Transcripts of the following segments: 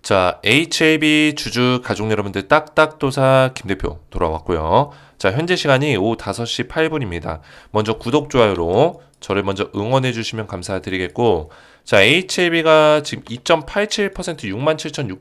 자, HAB 주주 가족 여러분들 딱딱도사 김대표 돌아왔고요. 자, 현재 시간이 오후 5시 8분입니다. 먼저 구독, 좋아요로 저를 먼저 응원해 주시면 감사드리겠고, 자, HAB가 지금 2.87%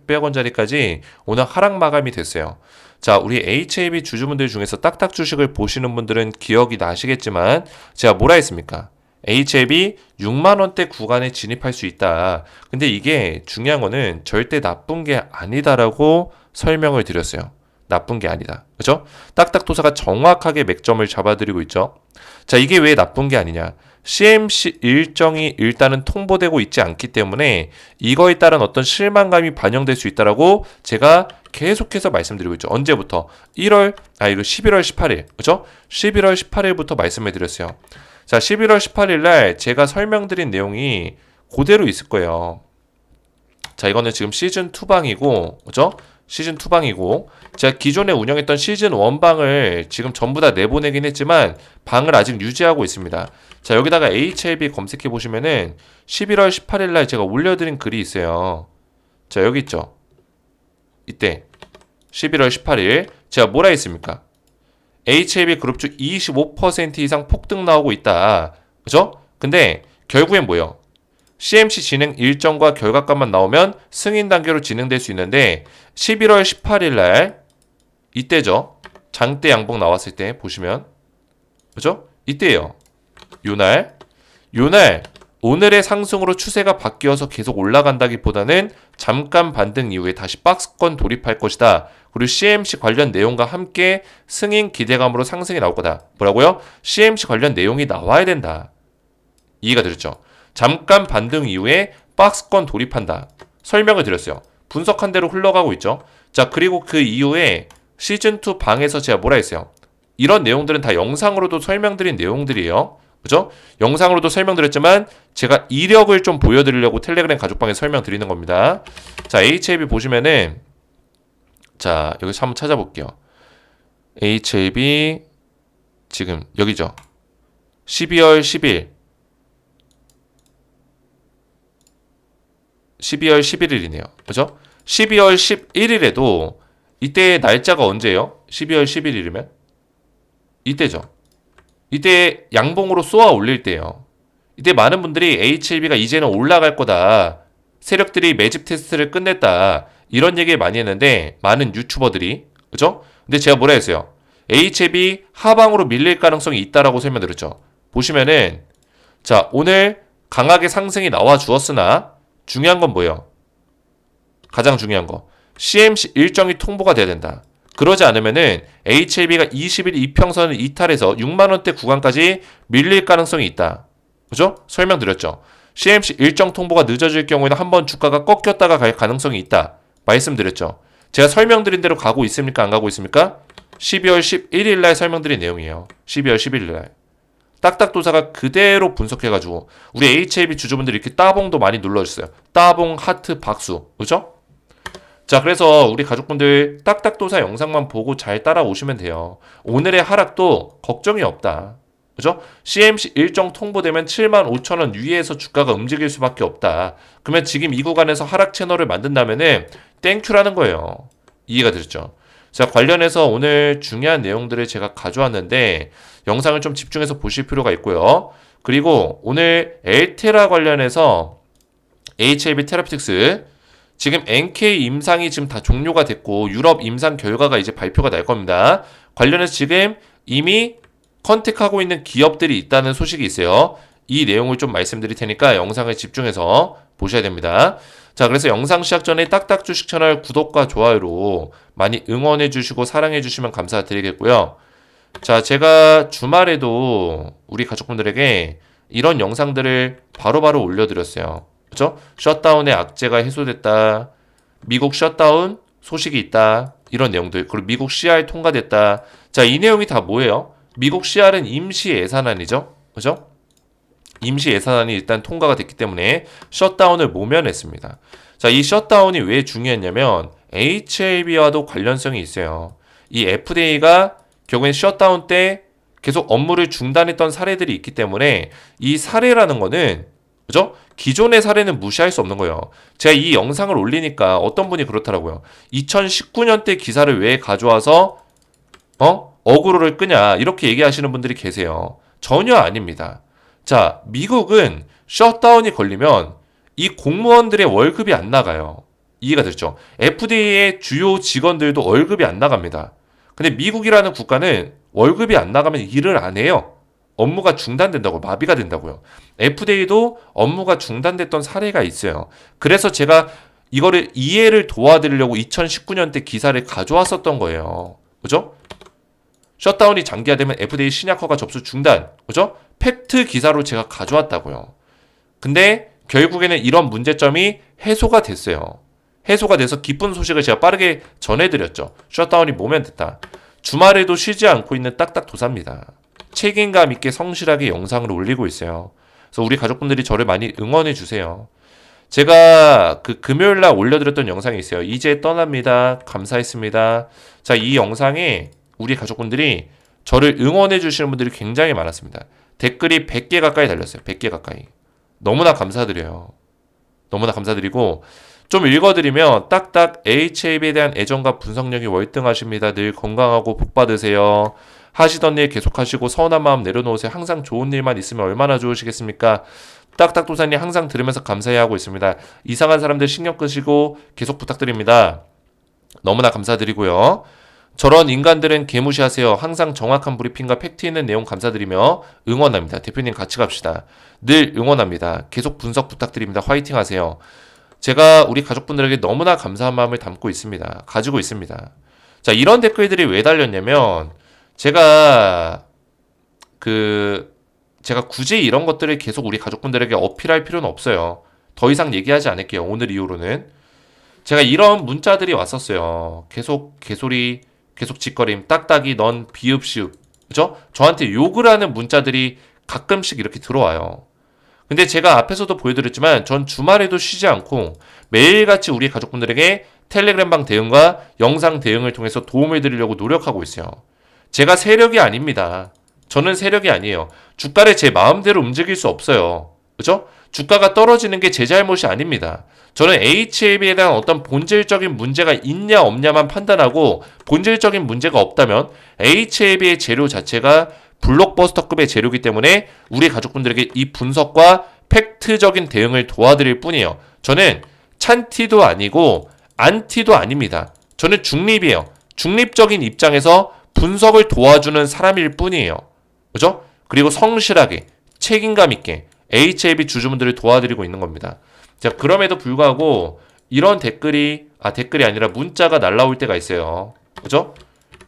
67,600원짜리까지 오늘 하락 마감이 됐어요. 자, 우리 HAB 주주분들 중에서 딱딱 주식을 보시는 분들은 기억이 나시겠지만 제가 뭐라 했습니까? HAB 6만원대 구간에 진입할 수 있다. 근데 이게 중요한 거는 절대 나쁜 게 아니다라고 설명을 드렸어요. 나쁜 게 아니다. 그죠? 딱딱도사가 정확하게 맥점을 잡아드리고 있죠. 자, 이게 왜 나쁜 게 아니냐? CMC 일정이 일단은 통보되고 있지 않기 때문에 이거에 따른 어떤 실망감이 반영될 수 있다라고 제가 계속해서 말씀드리고 있죠. 언제부터? 이거 11월 18일. 그죠? 11월 18일부터 말씀해 드렸어요. 자, 11월 18일 날 제가 설명드린 내용이 그대로 있을 거예요. 자, 이거는 지금 시즌 2방이고, 그죠? 시즌 2방이고, 제가 기존에 운영했던 시즌 1방을 지금 전부 다 내보내긴 했지만, 방을 아직 유지하고 있습니다. 자, 여기다가 HLB 검색해 보시면은 11월 18일 날 제가 올려드린 글이 있어요. 자, 여기 있죠? 이때 11월 18일 제가 뭐라 했습니까? HLB 그룹주 25% 이상 폭등 나오고 있다. 그죠? 근데 결국엔 뭐예요? CMC 진행 일정과 결과값만 나오면 승인 단계로 진행될 수 있는데 11월 18일 날 이때죠. 장대 양봉 나왔을 때 보시면 그죠? 이때예요. 요날 오늘의 상승으로 추세가 바뀌어서 계속 올라간다기보다는 잠깐 반등 이후에 다시 박스권 돌입할 것이다. 그리고 CMC 관련 내용과 함께 승인 기대감으로 상승이 나올 거다. 뭐라고요? CMC 관련 내용이 나와야 된다. 이해가 되셨죠? 잠깐 반등 이후에 박스권 돌입한다. 설명을 드렸어요. 분석한 대로 흘러가고 있죠. 자, 그리고 그 이후에 시즌2 방에서 제가 뭐라 했어요? 이런 내용들은 다 영상으로도 설명드린 내용들이에요. 그죠? 영상으로도 설명드렸지만 제가 이력을 좀 보여드리려고 텔레그램 가족방에 설명드리는 겁니다. 자, HLB 보시면은 자, 여기서 한번 찾아볼게요. HLB 지금 여기죠. 12월 10일 12월 11일이네요. 그죠? 12월 11일에도 이때 날짜가 언제예요? 12월 11일이면? 이때죠. 이때 양봉으로 쏘아 올릴 때예요. 이때 많은 분들이 HLB가 이제는 올라갈 거다. 세력들이 매집 테스트를 끝냈다. 이런 얘기 많이 했는데 많은 유튜버들이 그죠? 근데 제가 뭐라 했어요? HLB 하방으로 밀릴 가능성이 있다라고 설명드렸죠. 보시면은 자, 오늘 강하게 상승이 나와 주었으나 중요한 건 뭐예요? 가장 중요한 거. CMC 일정이 통보가 돼야 된다. 그러지 않으면은 HLB가 20일 이평선을 이탈해서 6만원대 구간까지 밀릴 가능성이 있다. 그죠? 설명드렸죠. CMC 일정 통보가 늦어질 경우에는 한번 주가가 꺾였다가 갈 가능성이 있다. 말씀드렸죠. 제가 설명드린 대로 가고 있습니까? 안 가고 있습니까? 12월 11일 날 설명드린 내용이에요. 12월 11일 날. 딱딱도사가 그대로 분석해가지고 우리 HLB 주주분들이 이렇게 따봉도 많이 눌러주세요. 따봉, 하트, 박수. 그죠? 자, 그래서 우리 가족분들 딱딱도사 영상만 보고 잘 따라오시면 돼요. 오늘의 하락도 걱정이 없다. 그죠? CMC 일정 통보되면 75,000원 위에서 주가가 움직일 수밖에 없다. 그러면 지금 이 구간에서 하락 채널을 만든다면은 땡큐라는 거예요. 이해가 되셨죠? 자, 관련해서 오늘 중요한 내용들을 제가 가져왔는데 영상을 좀 집중해서 보실 필요가 있고요. 그리고 오늘 엘테라 관련해서 HLB 테라피틱스 지금 NK 임상이 지금 다 종료가 됐고 유럽 임상 결과가 이제 발표가 날 겁니다. 관련해서 지금 이미 컨택하고 있는 기업들이 있다는 소식이 있어요. 이 내용을 좀 말씀드릴 테니까 영상을 집중해서 보셔야 됩니다. 자, 그래서 영상 시작 전에 딱딱 주식 채널 구독과 좋아요로 많이 응원해 주시고 사랑해 주시면 감사드리겠고요. 자, 제가 주말에도 우리 가족분들에게 이런 영상들을 바로바로 올려드렸어요. 그죠? 셧다운의 악재가 해소됐다. 미국 셧다운 소식이 있다. 이런 내용들. 그리고 미국 CR 통과됐다. 자, 이 내용이 다 뭐예요? 미국 CR은 임시 예산안이죠. 그죠? 임시 예산안이 일단 통과가 됐기 때문에 셧다운을 모면했습니다. 자, 이 셧다운이 왜 중요했냐면 HLB와도 관련성이 있어요. 이 FDA가 결국엔 셧다운 때 계속 업무를 중단했던 사례들이 있기 때문에 이 사례라는 거는 그죠? 기존의 사례는 무시할 수 없는 거예요. 제가 이 영상을 올리니까 어떤 분이 그렇더라고요. 2019년대 기사를 왜 가져와서 어그로를 끄냐 이렇게 얘기하시는 분들이 계세요. 전혀 아닙니다. 자, 미국은 셧다운이 걸리면 이 공무원들의 월급이 안 나가요. 이해가 됐죠? FDA의 주요 직원들도 월급이 안 나갑니다. 근데 미국이라는 국가는 월급이 안 나가면 일을 안 해요. 업무가 중단된다고, 마비가 된다고요. FDA도 업무가 중단됐던 사례가 있어요. 그래서 제가 이거를 이해를 도와드리려고 2019년대 기사를 가져왔었던 거예요. 그죠? 셧다운이 장기화되면 FDA 신약 허가 접수 중단. 그죠? 팩트 기사로 제가 가져왔다고요. 근데 결국에는 이런 문제점이 해소가 됐어요. 해소가 돼서 기쁜 소식을 제가 빠르게 전해드렸죠. 셧다운이 모면 됐다. 주말에도 쉬지 않고 있는 딱딱도사입니다. 책임감 있게 성실하게 영상을 올리고 있어요. 그래서 우리 가족분들이 저를 많이 응원해 주세요. 제가 그 금요일 날 올려드렸던 영상이 있어요. 이제 떠납니다. 감사했습니다. 자, 이 영상에 우리 가족분들이 저를 응원해 주시는 분들이 굉장히 많았습니다. 댓글이 100개 가까이 달렸어요. 100개 가까이. 너무나 감사드려요. 너무나 감사드리고 좀 읽어드리면 딱딱 HAB에 대한 애정과 분석력이 월등하십니다. 늘 건강하고 복 받으세요. 하시던 일 계속하시고 서운한 마음 내려놓으세요. 항상 좋은 일만 있으면 얼마나 좋으시겠습니까? 딱딱도사님 항상 들으면서 감사해하고 있습니다. 이상한 사람들 신경 끄시고 계속 부탁드립니다. 너무나 감사드리고요. 저런 인간들은 개무시하세요. 항상 정확한 브리핑과 팩트 있는 내용 감사드리며 응원합니다. 대표님 같이 갑시다. 늘 응원합니다. 계속 분석 부탁드립니다. 화이팅 하세요. 제가 우리 가족분들에게 너무나 감사한 마음을 담고 있습니다. 가지고 있습니다. 자, 이런 댓글들이 왜 달렸냐면 제가 굳이 이런 것들을 계속 우리 가족분들에게 어필할 필요는 없어요. 더 이상 얘기하지 않을게요. 오늘 이후로는. 제가 이런 문자들이 왔었어요. 계속 개소리, 계속 짓거림, 딱딱이, 넌 비읍시읍. 그죠? 저한테 욕을 하는 문자들이 가끔씩 이렇게 들어와요. 근데 제가 앞에서도 보여드렸지만 전 주말에도 쉬지 않고 매일같이 우리 가족분들에게 텔레그램방 대응과 영상 대응을 통해서 도움을 드리려고 노력하고 있어요. 제가 세력이 아닙니다. 저는 세력이 아니에요. 주가를 제 마음대로 움직일 수 없어요. 그죠? 주가가 떨어지는 게 제 잘못이 아닙니다. 저는 HAB에 대한 어떤 본질적인 문제가 있냐 없냐만 판단하고 본질적인 문제가 없다면 HAB의 재료 자체가 블록버스터급의 재료이기 때문에 우리 가족분들에게 이 분석과 팩트적인 대응을 도와드릴 뿐이에요. 저는 찬티도 아니고 안티도 아닙니다. 저는 중립이에요. 중립적인 입장에서 분석을 도와주는 사람일 뿐이에요. 그죠? 그리고 성실하게 책임감 있게 HAB 주주분들을 도와드리고 있는 겁니다. 자, 그럼에도 불구하고 이런 댓글이 아니라 문자가 날라올 때가 있어요. 그죠?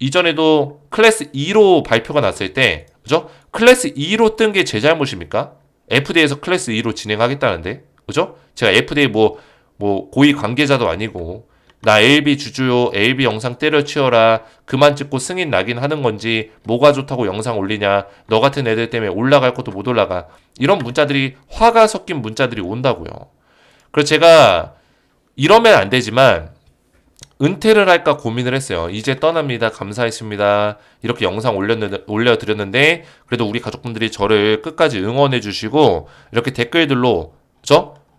이전에도 클래스 2로 발표가 났을 때, 그죠? 클래스 2로 뜬 게 제 잘못입니까? FDA에서 클래스 2로 진행하겠다는데, 그죠? 제가 FDA 뭐 고위 관계자도 아니고, 나 LB 주주요, LB 영상 때려치워라, 그만 찍고 승인 나긴 하는 건지, 뭐가 좋다고 영상 올리냐, 너 같은 애들 때문에 올라갈 것도 못 올라가. 이런 문자들이, 화가 섞인 문자들이 온다고요. 그래서 제가 이러면 안 되지만, 은퇴를 할까 고민을 했어요. 이제 떠납니다. 감사했습니다. 이렇게 영상 올려드렸는데 그래도 우리 가족분들이 저를 끝까지 응원해 주시고 이렇게 댓글들로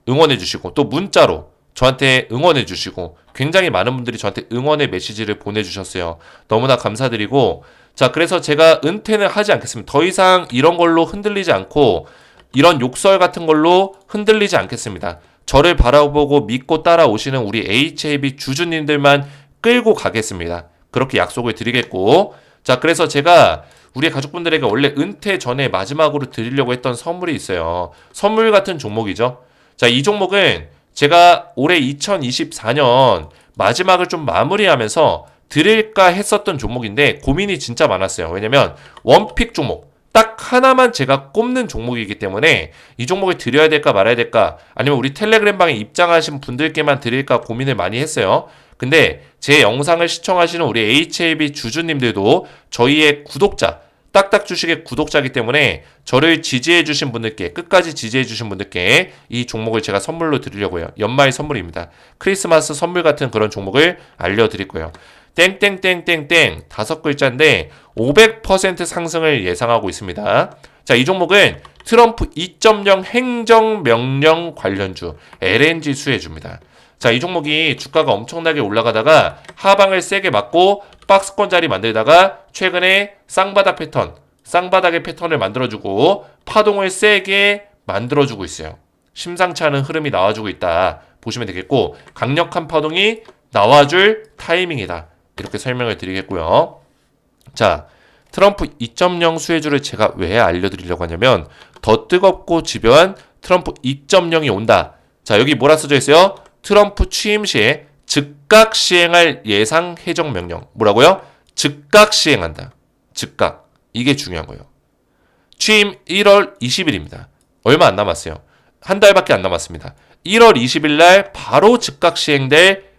응원해 주시고 또 문자로 저한테 응원해 주시고 굉장히 많은 분들이 저한테 응원의 메시지를 보내주셨어요. 너무나 감사드리고 자, 그래서 제가 은퇴는 하지 않겠습니다. 더 이상 이런 걸로 흔들리지 않고 이런 욕설 같은 걸로 흔들리지 않겠습니다. 저를 바라보고 믿고 따라오시는 우리 HAB 주주님들만 끌고 가겠습니다. 그렇게 약속을 드리겠고 자, 그래서 제가 우리 가족분들에게 원래 은퇴 전에 마지막으로 드리려고 했던 선물이 있어요. 선물 같은 종목이죠. 자, 이 종목은 제가 올해 2024년 마지막을 좀 마무리하면서 드릴까 했었던 종목인데 고민이 진짜 많았어요. 왜냐면 원픽 종목 딱 하나만 제가 꼽는 종목이기 때문에 이 종목을 드려야 될까 말아야 될까 아니면 우리 텔레그램방에 입장하신 분들께만 드릴까 고민을 많이 했어요. 근데 제 영상을 시청하시는 우리 HAB 주주님들도 저희의 구독자, 딱딱 주식의 구독자이기 때문에 저를 지지해주신 분들께, 끝까지 지지해주신 분들께 이 종목을 제가 선물로 드리려고 해요. 연말 선물입니다. 크리스마스 선물 같은 그런 종목을 알려드릴 거예요. 땡땡땡땡땡 5글자인데 500% 상승을 예상하고 있습니다. 자, 이 종목은 트럼프 2.0 행정명령 관련주 LNG 수혜주입니다. 자, 이 종목이 주가가 엄청나게 올라가다가 하방을 세게 맞고 박스권 자리 만들다가 최근에 쌍바닥의 패턴을 만들어주고 파동을 세게 만들어주고 있어요. 심상치 않은 흐름이 나와주고 있다 보시면 되겠고, 강력한 파동이 나와줄 타이밍이다 이렇게 설명을 드리겠고요. 자, 트럼프 2.0 수혜주를 제가 왜 알려드리려고 하냐면, 더 뜨겁고 집요한 트럼프 2.0이 온다. 자, 여기 뭐라 써져 있어요? 트럼프 취임 시에 즉각 시행할 예상 해정 명령. 뭐라고요? 즉각 시행한다. 즉각. 이게 중요한 거예요. 취임 1월 20일입니다. 얼마 안 남았어요. 한 달밖에 안 남았습니다. 1월 20일 날 바로 즉각 시행될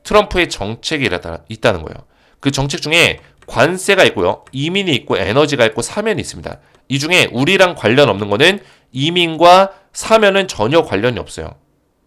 트럼프의 정책이 있다는 거예요. 그 정책 중에 관세가 있고요. 이민이 있고 에너지가 있고 사면이 있습니다. 이 중에 우리랑 관련 없는 거는 이민과 사면은 전혀 관련이 없어요.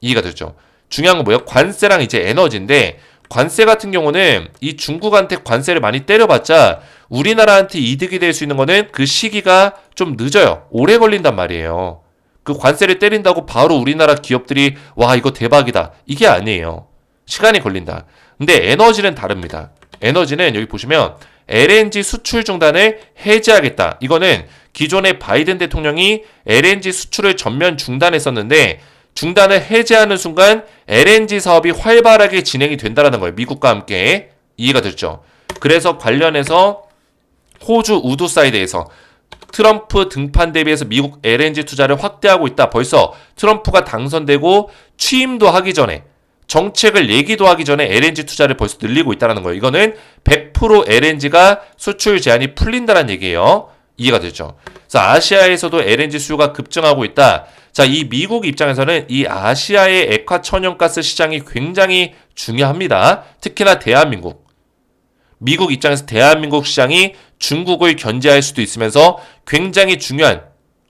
이해가 됐죠? 중요한 건 뭐예요? 관세랑 이제 에너지인데, 관세 같은 경우는 이 중국한테 관세를 많이 때려봤자 우리나라한테 이득이 될 수 있는 거는 그 시기가 좀 늦어요. 오래 걸린단 말이에요. 그 관세를 때린다고 바로 우리나라 기업들이 와 이거 대박이다 이게 아니에요. 시간이 걸린다. 근데 에너지는 다릅니다. 에너지는 여기 보시면 LNG 수출 중단을 해제하겠다. 이거는 기존의 바이든 대통령이 LNG 수출을 전면 중단했었는데, 중단을 해제하는 순간 LNG 사업이 활발하게 진행이 된다는 거예요. 미국과 함께. 이해가 됐죠? 그래서 관련해서 호주 우드사이드에서 트럼프 등판 대비해서 미국 LNG 투자를 확대하고 있다. 벌써 트럼프가 당선되고 취임도 하기 전에, 정책을 얘기도 하기 전에 LNG 투자를 벌써 늘리고 있다는 거예요. 이거는 100% LNG가 수출 제한이 풀린다는 얘기예요. 이해가 되죠? 그래서 아시아에서도 LNG 수요가 급증하고 있다. 자, 이 미국 입장에서는 이 아시아의 액화 천연가스 시장이 굉장히 중요합니다. 특히나 대한민국. 미국 입장에서 대한민국 시장이 중국을 견제할 수도 있으면서 굉장히 중요한,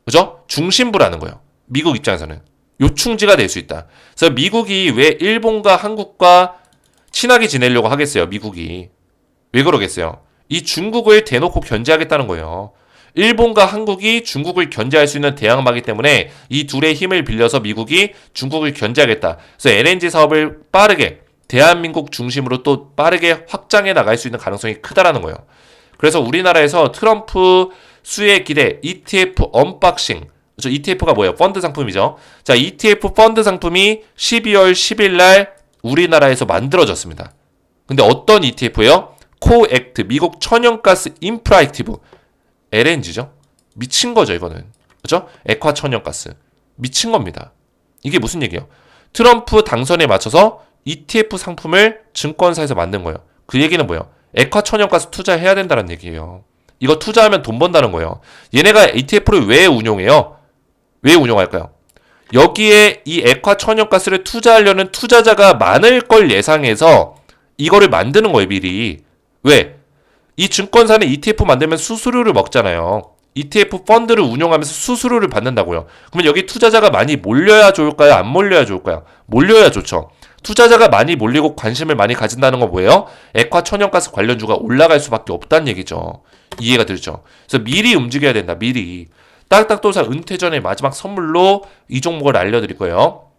그죠? 중심부라는 거예요. 미국 입장에서는. 요충지가 될 수 있다. 그래서 미국이 왜 일본과 한국과 친하게 지내려고 하겠어요? 미국이. 왜 그러겠어요? 이 중국을 대놓고 견제하겠다는 거예요. 일본과 한국이 중국을 견제할 수 있는 대항마기 때문에 이 둘의 힘을 빌려서 미국이 중국을 견제하겠다. 그래서 LNG 사업을 빠르게 대한민국 중심으로 또 빠르게 확장해 나갈 수 있는 가능성이 크다라는 거예요. 그래서 우리나라에서 트럼프 수혜 기대 ETF 언박싱, 그렇죠? ETF가 뭐예요? 펀드 상품이죠. 자, ETF 펀드 상품이 12월 10일 날 우리나라에서 만들어졌습니다. 근데 어떤 ETF예요? 코액트, 미국 천연가스 인프라액티브, LNG죠. 미친 거죠, 이거는. 그렇죠? 액화 천연가스. 미친 겁니다. 이게 무슨 얘기예요? 트럼프 당선에 맞춰서 ETF 상품을 증권사에서 만든 거예요. 그 얘기는 뭐예요? 액화 천연가스 투자해야 된다는 얘기예요. 이거 투자하면 돈 번다는 거예요. 얘네가 ETF를 왜 운용해요? 왜 운용할까요? 여기에 이 액화 천연가스를 투자하려는 투자자가 많을 걸 예상해서 이거를 만드는 거예요, 미리. 왜? 이 증권사는 ETF 만들면 수수료를 먹잖아요. ETF 펀드를 운용하면서 수수료를 받는다고요. 그러면 여기 투자자가 많이 몰려야 좋을까요? 안 몰려야 좋을까요? 몰려야 좋죠. 투자자가 많이 몰리고 관심을 많이 가진다는 건 뭐예요? 액화 천연가스 관련주가 올라갈 수밖에 없다는 얘기죠. 이해가 되죠? 그래서 미리 움직여야 된다. 미리. 딱딱도사 은퇴 전에 마지막 선물로 이 종목을 알려드릴 거예요.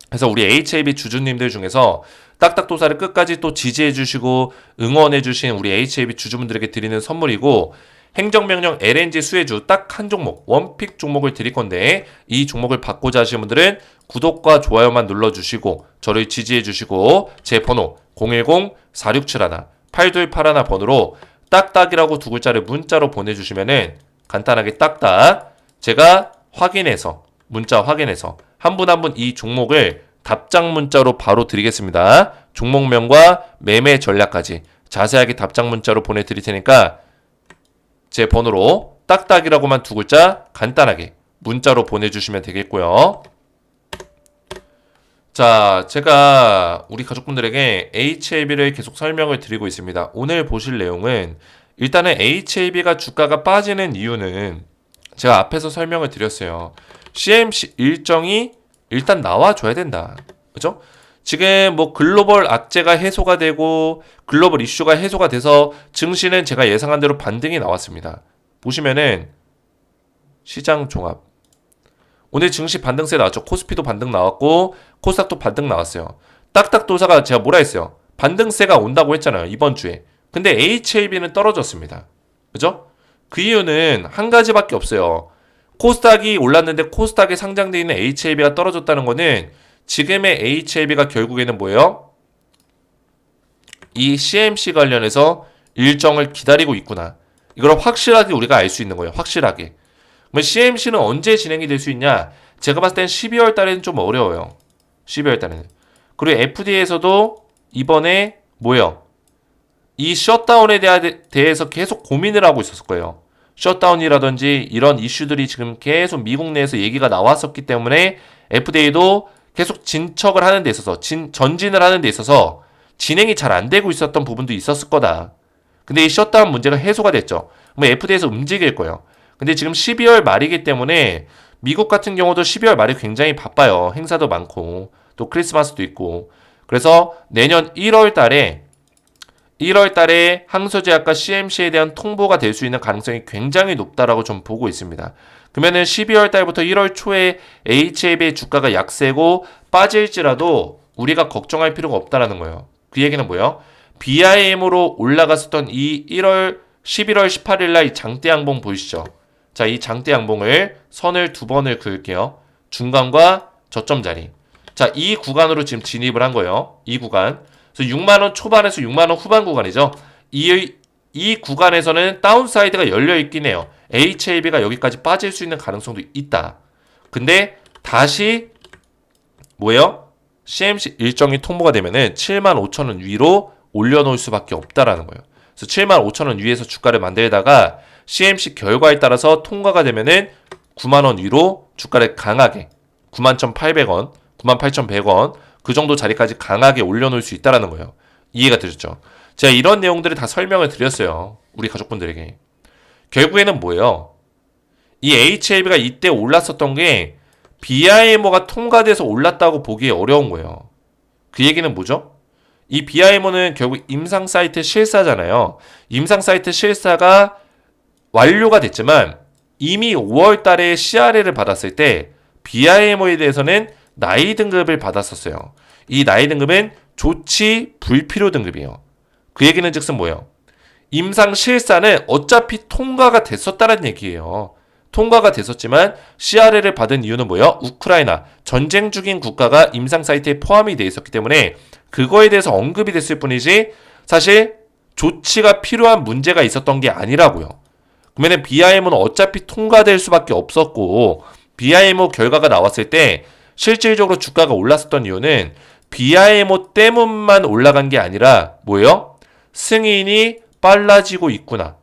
그래서 우리 HAB 주주님들 중에서 딱딱도사를 끝까지 또 지지해주시고 응원해주신 우리 HAB 주주분들에게 드리는 선물이고, 행정명령 LNG 수혜주 딱 한 종목, 원픽 종목을 드릴 건데, 이 종목을 받고자 하시는 분들은 구독과 좋아요만 눌러주시고 저를 지지해주시고 제 번호 010-4671-8281 번호로 딱딱이라고 두 글자를 문자로 보내주시면은 간단하게 딱딱 제가 확인해서, 문자 확인해서 한 분 한 분 이 종목을 답장 문자로 바로 드리겠습니다. 종목명과 매매 전략까지 자세하게 답장 문자로 보내드릴 테니까 제 번호로 딱딱이라고만 두 글자 간단하게 문자로 보내주시면 되겠고요. 자, 제가 우리 가족분들에게 HAB를 계속 설명을 드리고 있습니다. 오늘 보실 내용은, 일단은 HAB가 주가가 빠지는 이유는 제가 앞에서 설명을 드렸어요. CMC 일정이 일단 나와줘야 된다. 그죠? 지금 뭐 글로벌 악재가 해소가 되고 글로벌 이슈가 해소가 돼서 증시는 제가 예상한 대로 반등이 나왔습니다. 보시면은 시장 종합 오늘 증시 반등세 나왔죠. 코스피도 반등 나왔고 코스닥도 반등 나왔어요. 딱딱도사가 제가 뭐라 했어요? 반등세가 온다고 했잖아요. 이번 주에. 근데 HLB는 떨어졌습니다. 그죠? 그 이유는 한 가지밖에 없어요. 코스닥이 올랐는데 코스닥에 상장되어 있는 HLB가 떨어졌다는 거는 지금의 HLB가 결국에는 뭐예요? 이 CMC 관련해서 일정을 기다리고 있구나. 이걸 확실하게 우리가 알 수 있는 거예요. 확실하게. 그러면 CMC는 언제 진행이 될 수 있냐? 제가 봤을 땐 12월 달에는 좀 어려워요. 12월 달에는. 그리고 FDA에서도 이번에 뭐예요? 이 셧다운에 대해서 계속 고민을 하고 있었을 거예요. 셧다운이라든지 이런 이슈들이 지금 계속 미국 내에서 얘기가 나왔었기 때문에 FDA도 계속 진척을 하는 데 있어서 전진을 하는 데 있어서 진행이 잘 안 되고 있었던 부분도 있었을 거다. 근데 이 셧다운 문제가 해소가 됐죠. 그럼 FDA에서 움직일 거예요. 근데 지금 12월 말이기 때문에 미국 같은 경우도 12월 말이 굉장히 바빠요. 행사도 많고 또 크리스마스도 있고. 그래서 내년 1월 달에 항소제약과 CMC에 대한 통보가 될 수 있는 가능성이 굉장히 높다라고 좀 보고 있습니다. 그러면은 12월 달부터 1월 초에 HLB의 주가가 약세고 빠질지라도 우리가 걱정할 필요가 없다라는 거예요. 그 얘기는 뭐예요? BIM으로 올라갔었던 이 11월 18일 날 장대 양봉 보이시죠? 자, 이 장대 양봉을 선을 두 번을 그을게요. 중간과 저점 자리. 자, 이 구간으로 지금 진입을 한 거예요. 이 구간. 그래서 6만원 초반에서 6만원 후반 구간이죠. 이 구간에서는 다운사이드가 열려있긴 해요. HLB가 여기까지 빠질 수 있는 가능성도 있다. 근데 다시 뭐예요? CMC 일정이 통보가 되면은 75,000원 위로 올려놓을 수밖에 없다라는 거예요. 그래서 75,000원 위에서 주가를 만들다가 CMC 결과에 따라서 통과가 되면은 9만원 위로 주가를 강하게 91,800원, 98,100원 그 정도 자리까지 강하게 올려놓을 수 있다라는 거예요. 이해가 되셨죠? 제가 이런 내용들을 다 설명을 드렸어요. 우리 가족분들에게. 결국에는 뭐예요? 이 HLB가 이때 올랐었던 게 BIMO가 통과돼서 올랐다고 보기 어려운 거예요. 그 얘기는 뭐죠? 이 BIMO는 결국 임상 사이트 실사잖아요. 임상 사이트 실사가 완료가 됐지만 이미 5월 달에 CRL을 받았을 때 BIMO에 대해서는 나이 등급을 받았었어요. 이 나이 등급은 조치 불필요 등급이에요. 그 얘기는 즉슨 뭐예요? 임상 실사는 어차피 통과가 됐었다는 얘기예요. 통과가 됐었지만 CRL을 받은 이유는 뭐예요? 우크라이나 전쟁 중인 국가가 임상 사이트에 포함이 돼 있었기 때문에 그거에 대해서 언급이 됐을 뿐이지 사실 조치가 필요한 문제가 있었던 게 아니라고요. 그러면 BIMO는 어차피 통과될 수밖에 없었고 BIMO 결과가 나왔을 때 실질적으로 주가가 올랐었던 이유는 BIMO 때문만 올라간 게 아니라 뭐예요? 승인이 빨라지고 있구나.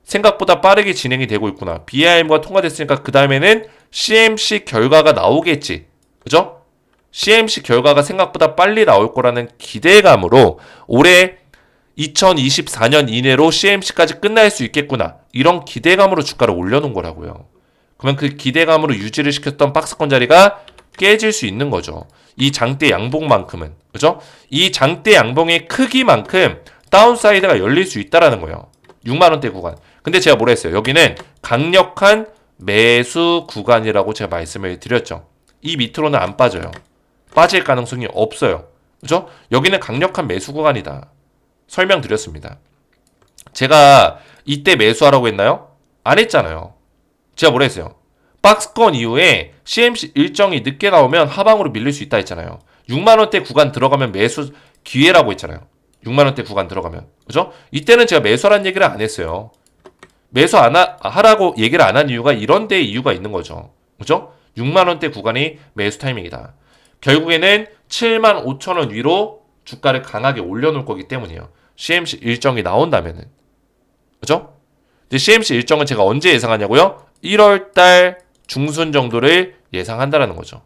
생각보다 빠르게 진행이 되고 있구나. BIMO가 통과됐으니까 그 다음에는 CMC 결과가 나오겠지. 그죠? CMC 결과가 생각보다 빨리 나올 거라는 기대감으로 올해 2024년 이내로 CMC까지 끝날 수 있겠구나. 이런 기대감으로 주가를 올려놓은 거라고요. 그러면 그 기대감으로 유지를 시켰던 박스권 자리가 깨질 수 있는 거죠. 이 장대 양봉만큼은. 그죠? 이 장대 양봉의 크기만큼 다운사이드가 열릴 수 있다라는 거예요. 6만원대 구간. 근데 제가 뭐라 했어요? 여기는 강력한 매수 구간이라고 제가 말씀을 드렸죠. 이 밑으로는 안 빠져요. 빠질 가능성이 없어요. 그죠? 여기는 강력한 매수 구간이다. 설명드렸습니다. 제가 이때 매수하라고 했나요? 안 했잖아요. 제가 뭐라 했어요? 박스권 이후에 CMC 일정이 늦게 나오면 하방으로 밀릴 수 있다 했잖아요. 6만원대 구간 들어가면 매수 기회라고 했잖아요. 6만원대 구간 들어가면. 그죠? 이때는 제가 매수하라는 얘기를 안 했어요. 매수 하라고 얘기를 안 한 이유가 이런 데에 이유가 있는 거죠. 그죠? 6만원대 구간이 매수 타이밍이다. 결국에는 75,000원 위로 주가를 강하게 올려놓을 거기 때문이에요. CMC 일정이 나온다면은. 그죠? 근데 CMC 일정은 제가 언제 예상하냐고요? 1월달 중순 정도를 예상한다라는 거죠.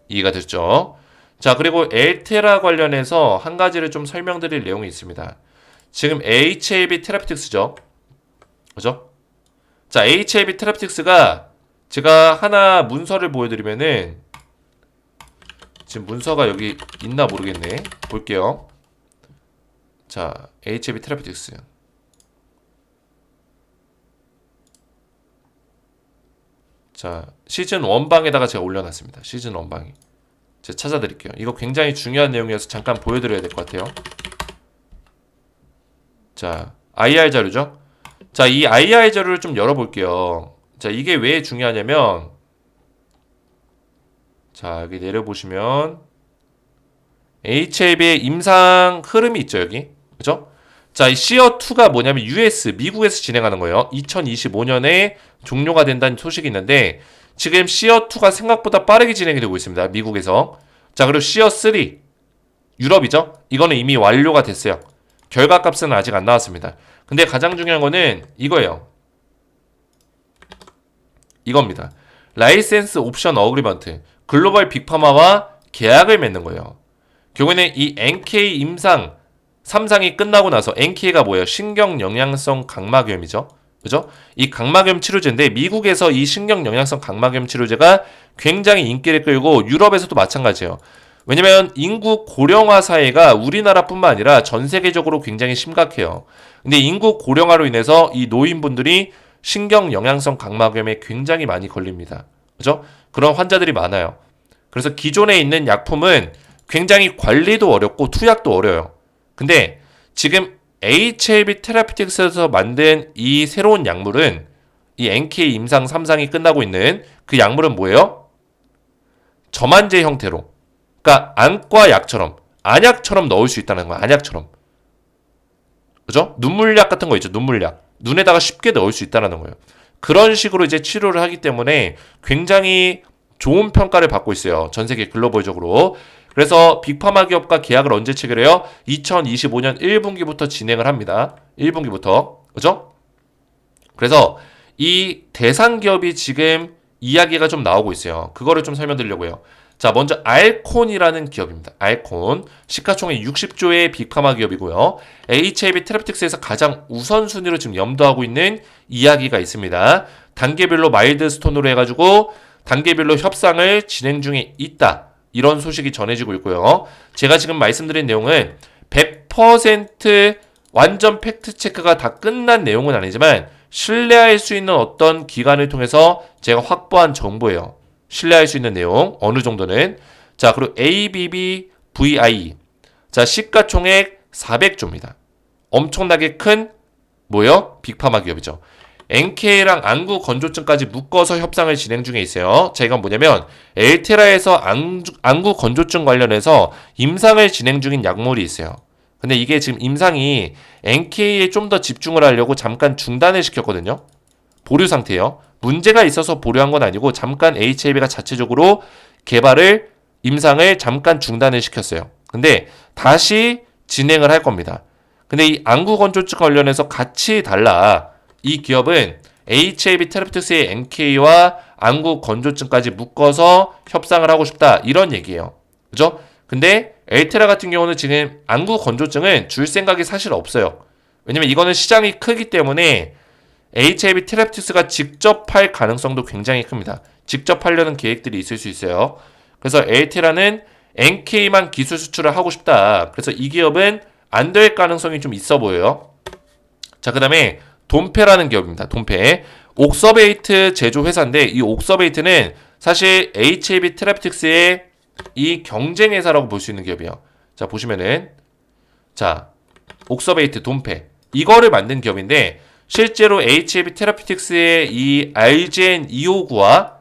이해가 됐죠? 자, 그리고 엘테라 관련해서 한 가지를 좀 설명드릴 내용이 있습니다. 지금 HLB 테라피틱스죠. 그죠? 자, HLB 테라피틱스가 제가 하나 문서를 보여드리면은 지금 문서가 여기 있나 모르겠네. 볼게요. 자, HLB 테라피틱스. 자, 시즌 원방에다가 제가 올려놨습니다. 시즌 원방에. 제가 찾아드릴게요. 이거 굉장히 중요한 내용이어서 잠깐 보여드려야 될 것 같아요. 자, IR 자료죠? 자, 이 IR 자료를 좀 열어볼게요. 자, 이게 왜 중요하냐면, 자, 여기 내려보시면, HLB의 임상 흐름이 있죠, 여기. 그죠? 자, 이 시어2가 뭐냐면 US, 미국에서 진행하는 거예요. 2025년에 종료가 된다는 소식이 있는데, 지금 시어2가 생각보다 빠르게 진행이 되고 있습니다. 미국에서. 자, 그리고 시어3, 유럽이죠? 이거는 이미 완료가 됐어요. 결과값은 아직 안 나왔습니다. 근데 가장 중요한 거는 이거예요. 이겁니다. 라이센스 옵션 어그리먼트. 글로벌 빅파마와 계약을 맺는 거예요. 결국에는 이 NK 임상 3상이 끝나고 나서 NK가 뭐예요? 신경영양성 각막염이죠. 그죠? 이 각막염 치료제인데 미국에서 이 신경영양성 각막염 치료제가 굉장히 인기를 끌고 유럽에서도 마찬가지예요. 왜냐면 인구 고령화 사회가 우리나라뿐만 아니라 전 세계적으로 굉장히 심각해요. 근데 인구 고령화로 인해서 이 노인분들이 신경영양성 각막염에 굉장히 많이 걸립니다. 그죠? 그런 환자들이 많아요. 그래서 기존에 있는 약품은 굉장히 관리도 어렵고 투약도 어려워요. 근데 지금 HLB 테라피틱스에서 만든 이 새로운 약물은 이 NK 임상 3상이 끝나고 있는 그 약물은 뭐예요? 저만제 형태로. 그러니까 안과 약처럼, 안약처럼 넣을 수 있다는 거야. 안약처럼. 그죠? 눈물약 같은 거 있죠. 눈물약. 눈에다가 쉽게 넣을 수 있다는 거예요. 그런 식으로 이제 치료를 하기 때문에 굉장히 좋은 평가를 받고 있어요. 전 세계 글로벌적으로. 그래서 빅파마 기업과 계약을 언제 체결해요? 2025년 1분기부터 진행을 합니다. 1분기부터. 그죠? 그래서 이 대상 기업이 지금 이야기가 좀 나오고 있어요. 그거를 좀 설명드리려고요. 자, 먼저 알콘이라는 기업입니다. 알콘. 시가총액 60조의 빅파마 기업이고요. HLB 테라피틱스에서 가장 우선순위로 지금 염두하고 있는 이야기가 있습니다. 단계별로 마일드스톤으로 해가지고 단계별로 협상을 진행 중에 있다. 이런 소식이 전해지고 있고요. 제가 지금 말씀드린 내용은 100% 완전 팩트체크가 다 끝난 내용은 아니지만 신뢰할 수 있는 어떤 기관을 통해서 제가 확보한 정보예요. 신뢰할 수 있는 내용 어느 정도는. 자, 그리고 ABBVIE. 자, 시가총액 400조입니다. 엄청나게 큰 뭐요? 빅파마 기업이죠. NK랑 안구 건조증까지 묶어서 협상을 진행 중에 있어요. 자, 이건 뭐냐면 엘테라에서 안구 건조증 관련해서 임상을 진행 중인 약물이 있어요. 근데 이게 지금 임상이 NK에 좀 더 집중을 하려고 잠깐 중단을 시켰거든요. 보류 상태예요. 문제가 있어서 보류한 건 아니고 잠깐 HLB가 자체적으로 개발을 임상을 잠깐 중단을 시켰어요. 근데 다시 진행을 할 겁니다. 근데 이 안구 건조증 관련해서 같이 달라. 이 기업은 HLB 테라피틱스의 NK와 안구 건조증까지 묶어서 협상을 하고 싶다. 이런 얘기예요. 그죠? 근데 엘테라 같은 경우는 지금 안구 건조증은 줄 생각이 사실 없어요. 왜냐면 이거는 시장이 크기 때문에 HLB 테라피틱스가 직접 팔 가능성도 굉장히 큽니다. 직접 하려는 계획들이 있을 수 있어요. 그래서 엘테라는 NK만 기술 수출을 하고 싶다. 그래서 이 기업은 안 될 가능성이 좀 있어 보여요. 자, 그 다음에 돈페라는 기업입니다. 돈페. 옥서베이트 제조 회사인데 이 옥서베이트는 사실 HLB 테라피틱스의 이 경쟁 회사라고 볼 수 있는 기업이에요. 자, 보시면은 자, 옥서베이트 돈페. 이거를 만든 기업인데 실제로 HLB 테라피틱스의 이 RGN259와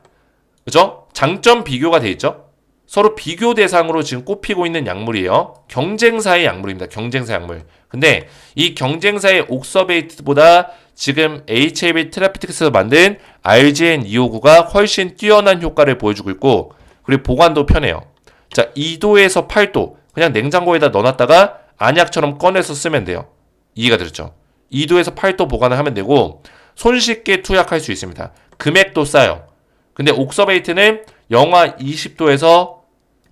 그죠? 장점 비교가 돼 있죠? 서로 비교 대상으로 지금 꼽히고 있는 약물이에요. 경쟁사의 약물입니다. 경쟁사 약물. 근데 이 경쟁사의 옥서베이트보다 지금 HLB 테라피틱스에서 만든 RGN259가 훨씬 뛰어난 효과를 보여주고 있고 그리고 보관도 편해요. 자, 2도에서 8도 그냥 냉장고에다 넣어놨다가 안약처럼 꺼내서 쓰면 돼요. 이해가 되죠? 2도에서 8도 보관을 하면 되고 손쉽게 투약할 수 있습니다. 금액도 싸요. 근데 옥서베이트는 영하 20도에서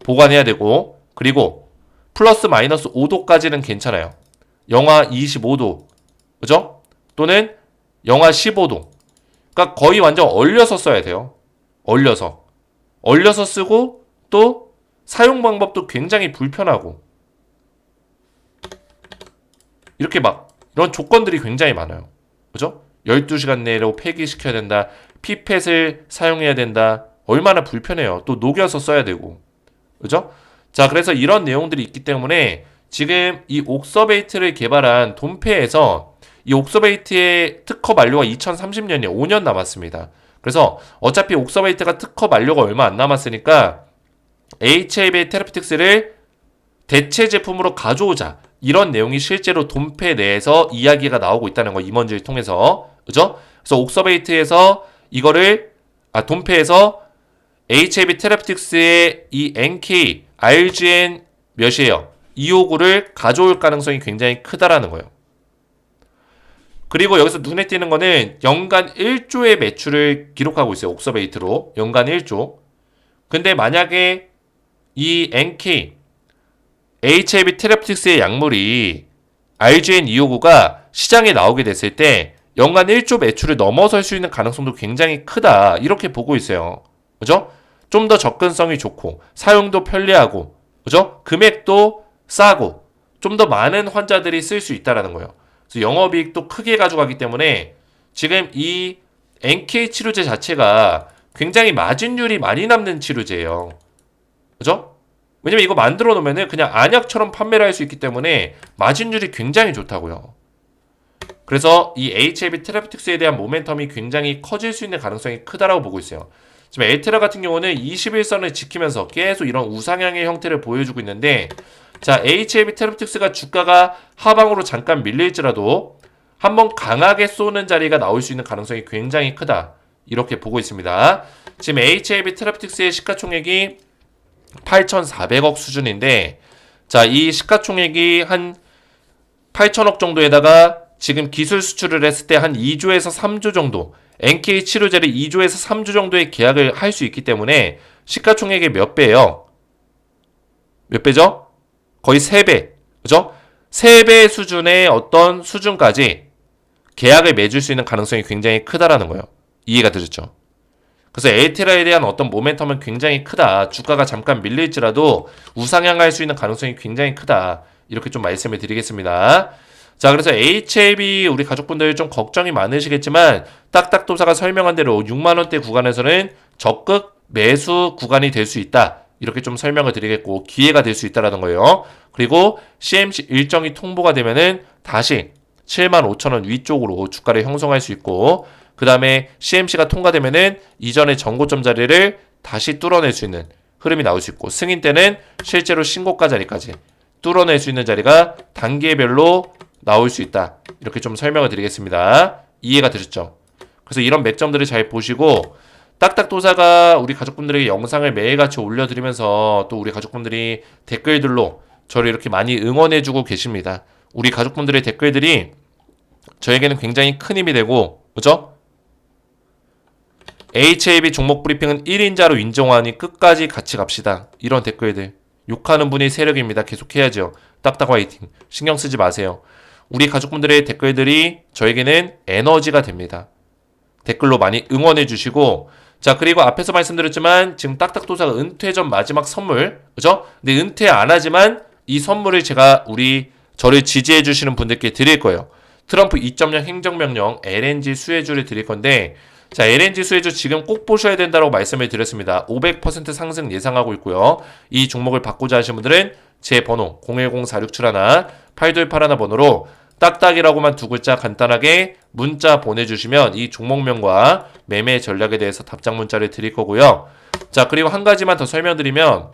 보관해야 되고 그리고 플러스 마이너스 5도까지는 괜찮아요. 영하 25도 그죠? 또는 영하 15도 그러니까 거의 완전 얼려서 써야 돼요. 얼려서 쓰고 또 사용 방법도 굉장히 불편하고 이렇게 막 이런 조건들이 굉장히 많아요. 그죠? 12시간 내로 폐기시켜야 된다. 피펫을 사용해야 된다. 얼마나 불편해요. 또 녹여서 써야 되고. 그죠? 자, 그래서 이런 내용들이 있기 때문에 지금 이 옥서베이트를 개발한 돈페에서 이 옥서베이트의 특허 만료가 2030년이에요. 5년 남았습니다. 그래서 어차피 옥서베이트가 특허 만료가 얼마 안 남았으니까 HIV 테라피틱스를 대체 제품으로 가져오자. 이런 내용이 실제로 돈페 내에서 이야기가 나오고 있다는 거, 임원지를 통해서. 그죠? 그래서 옥서베이트에서 이거를, 돈페에서 HIV 테라피틱스의 이 NK, RGN 몇이에요? 259를 가져올 가능성이 굉장히 크다라는 거예요. 그리고 여기서 눈에 띄는 거는 연간 1조의 매출을 기록하고 있어요. 옥서베이트로. 연간 1조. 근데 만약에 이 NK, HIV 테라피틱스의 약물이 RGN259가 시장에 나오게 됐을 때 연간 1조 매출을 넘어설 수 있는 가능성도 굉장히 크다. 이렇게 보고 있어요. 그죠? 좀 더 접근성이 좋고 사용도 편리하고, 그죠? 금액도 싸고 좀 더 많은 환자들이 쓸 수 있다라는 거예요. 그래서 영업이익도 크게 가져가기 때문에 지금 이 NK 치료제 자체가 굉장히 마진율이 많이 남는 치료제예요. 그죠? 왜냐면 이거 만들어 놓으면은 그냥 안약처럼 판매를 할 수 있기 때문에 마진율이 굉장히 좋다고요. 그래서 이 HIV 테라피틱스에 대한 모멘텀이 굉장히 커질 수 있는 가능성이 크다라고 보고 있어요. 지금 에테라 같은 경우는 21선을 지키면서 계속 이런 우상향의 형태를 보여주고 있는데, 자, HIV 테라피틱스가 주가가 하방으로 잠깐 밀릴지라도 한번 강하게 쏘는 자리가 나올 수 있는 가능성이 굉장히 크다. 이렇게 보고 있습니다. 지금 HIV 테라피틱스의 시가총액이 8,400억 수준인데, 자, 이 시가총액이 한 8천억 정도에다가 지금 기술 수출을 했을 때 한 2조에서 3조 정도, NK 치료제를 2조에서 3조 정도의 계약을 할 수 있기 때문에 시가총액의 몇 배예요? 몇 배죠? 거의 3배. 그죠? 3배 수준의 어떤 수준까지 계약을 맺을 수 있는 가능성이 굉장히 크다라는 거예요. 이해가 되셨죠? 그래서 에테라에 대한 어떤 모멘텀은 굉장히 크다. 주가가 잠깐 밀릴지라도 우상향할 수 있는 가능성이 굉장히 크다. 이렇게 좀 말씀을 드리겠습니다. 자, 그래서 HLB 우리 가족분들 좀 걱정이 많으시겠지만 딱딱도사가 설명한 대로 6만원대 구간에서는 적극 매수 구간이 될 수 있다. 이렇게 좀 설명을 드리겠고 기회가 될 수 있다라는 거예요. 그리고 CMC 일정이 통보가 되면은 다시 75,000원 위쪽으로 주가를 형성할 수 있고, 그 다음에 CMC가 통과되면은 이전의 전고점 자리를 다시 뚫어낼 수 있는 흐름이 나올 수 있고, 승인 때는 실제로 신고가 자리까지 뚫어낼 수 있는 자리가 단계별로 나올 수 있다. 이렇게 좀 설명을 드리겠습니다. 이해가 되셨죠? 그래서 이런 맥점들을 잘 보시고, 딱딱도사가 우리 가족분들에게 영상을 매일같이 올려드리면서 또 우리 가족분들이 댓글들로 저를 이렇게 많이 응원해주고 계십니다. 우리 가족분들의 댓글들이 저에게는 굉장히 큰 힘이 되고, 그죠? HAB 종목 브리핑은 1인자로 인정하니 끝까지 같이 갑시다. 이런 댓글들. 욕하는 분이 세력입니다. 계속해야죠. 딱딱 화이팅. 신경 쓰지 마세요. 우리 가족분들의 댓글들이 저에게는 에너지가 됩니다. 댓글로 많이 응원해 주시고, 자, 그리고 앞에서 말씀드렸지만 지금 딱딱도사가 은퇴 전 마지막 선물, 그죠? 근데 은퇴 안 하지만 이 선물을 제가 저를 지지해 주시는 분들께 드릴 거예요. 트럼프 2.0 행정명령 LNG 수혜주를 드릴 건데, 자, LNG 수혜주 지금 꼭 보셔야 된다고 말씀을 드렸습니다. 500% 상승 예상하고 있고요. 이 종목을 바꾸자 하시는 분들은 제 번호 010-4671-8281 번호로 딱딱이라고만 두 글자 간단하게 문자 보내주시면 이 종목명과 매매 전략에 대해서 답장 문자를 드릴 거고요. 자, 그리고 한 가지만 더 설명드리면,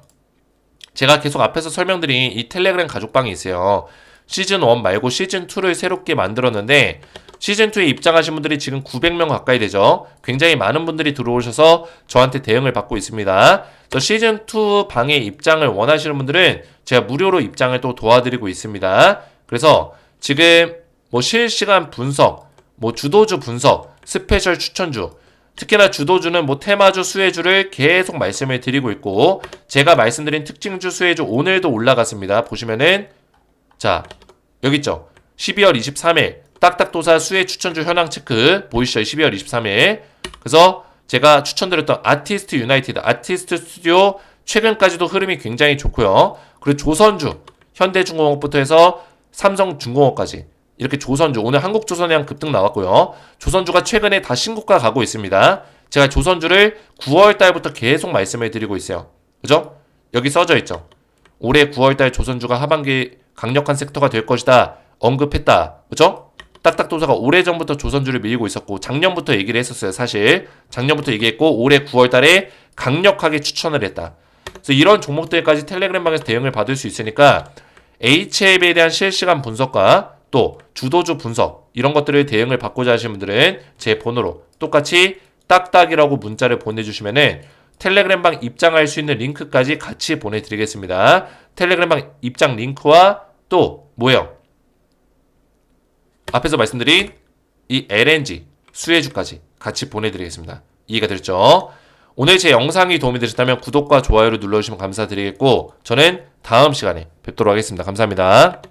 제가 계속 앞에서 설명드린 이 텔레그램 가족방이 있어요. 시즌1 말고 시즌2를 새롭게 만들었는데, 시즌2에 입장하신 분들이 지금 900명 가까이 되죠. 굉장히 많은 분들이 들어오셔서 저한테 대응을 받고 있습니다. 저 시즌2 방에 입장을 원하시는 분들은 제가 무료로 입장을 또 도와드리고 있습니다. 그래서 지금 뭐 실시간 분석, 뭐 주도주 분석, 스페셜 추천주, 특히나 주도주는 뭐 테마주, 수혜주를 계속 말씀을 드리고 있고, 제가 말씀드린 특징주, 수혜주 오늘도 올라갔습니다. 보시면은 자, 여기 있죠. 12월 23일 딱딱도사 수혜 추천주 현황 체크 보이시죠? 12월 23일. 그래서 제가 추천드렸던 아티스트 유나이티드, 아티스트 스튜디오 최근까지도 흐름이 굉장히 좋고요. 그리고 조선주, 현대중공업부터 해서 삼성중공업까지 이렇게 조선주, 오늘 한국조선해양 급등 나왔고요. 조선주가 최근에 다 신고가 가고 있습니다. 제가 조선주를 9월 달부터 계속 말씀을 드리고 있어요. 그죠? 여기 써져 있죠. 올해 9월 달 조선주가 하반기 강력한 섹터가 될 것이다. 언급했다. 그죠? 딱딱도사가 오래전부터 조선주를 밀고 있었고 작년부터 얘기를 했었어요. 사실 작년부터 얘기했고 올해 9월 달에 강력하게 추천을 했다. 그래서 이런 종목들까지 텔레그램방에서 대응을 받을 수 있으니까 HLB에 대한 실시간 분석과 또 주도주 분석 이런 것들을 대응을 받고자 하시는 분들은 제 번호로 똑같이 딱딱이라고 문자를 보내주시면은 텔레그램방 입장할 수 있는 링크까지 같이 보내드리겠습니다. 텔레그램방 입장 링크와 또 뭐예요? 앞에서 말씀드린 이 LNG 수혜주까지 같이 보내드리겠습니다. 이해가 됐죠? 오늘 제 영상이 도움이 되셨다면 구독과 좋아요를 눌러주시면 감사드리겠고 저는 다음 시간에 뵙도록 하겠습니다. 감사합니다.